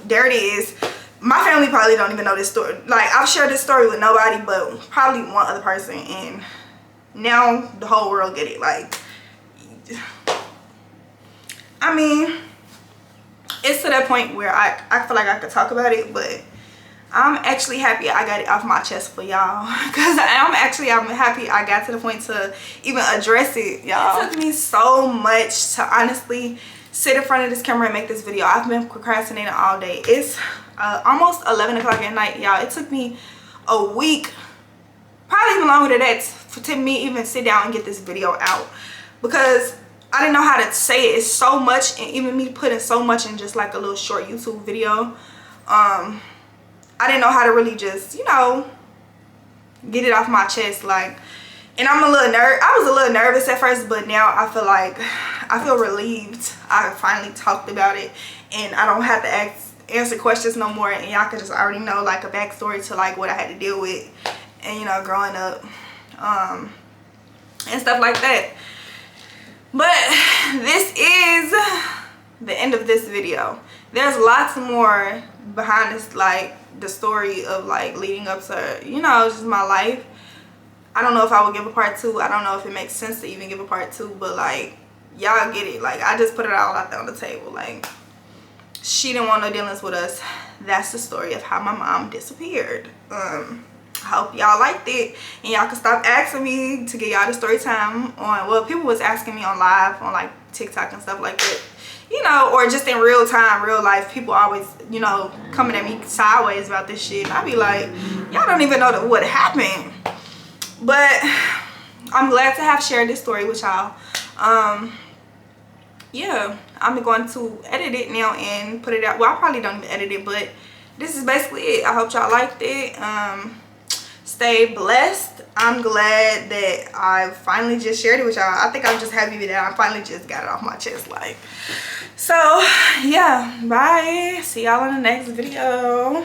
there it is. My family probably don't even know this story. Like, I've shared this story with nobody but probably one other person, and now the whole world get it. Like, I mean, it's to that point where I feel like I could talk about it, but I'm actually happy I got it off my chest for y'all, because I'm happy I got to the point to even address it, y'all. It took me so much to honestly sit in front of this camera and make this video. I've been procrastinating all day. It's almost 11 o'clock at night, y'all. It took me a week, probably even longer than that, to me even sit down and get this video out, because I didn't know how to say it. It's so much, and even me putting so much in just like a little short YouTube video, I didn't know how to really just, you know, get it off my chest. Like, and I was a little nervous at first, but now I feel relieved. I finally talked about it, and I don't have to answer questions no more, and y'all can just already know, like, a backstory to, like, what I had to deal with, and, you know, growing up, and stuff like that. But this is the end of this video. There's lots more behind this, like, the story of, like, leading up to, you know, just my life. I don't know if I would give a part 2. I don't know if it makes sense to even give a part 2, but, like, y'all get it. Like, I just put it all out there on the table. Like, she didn't want no dealings with us. That's the story of how my mom disappeared. I hope y'all liked it, and y'all can stop asking me to get y'all the story time on, well, people was asking me on live on, like, TikTok and stuff like that, you know, or just in real time, real life. People always, you know, coming at me sideways about this shit, and I be like, y'all don't even know what happened. But I'm glad to have shared this story with y'all. Yeah, I'm going to edit it now and put it out. Well, I probably don't even edit it, but this is basically it. I hope y'all liked it. Stay blessed. I'm glad that I finally just shared it with y'all. I think I'm just happy that I finally just got it off my chest. Like, so yeah, bye. See y'all in the next video.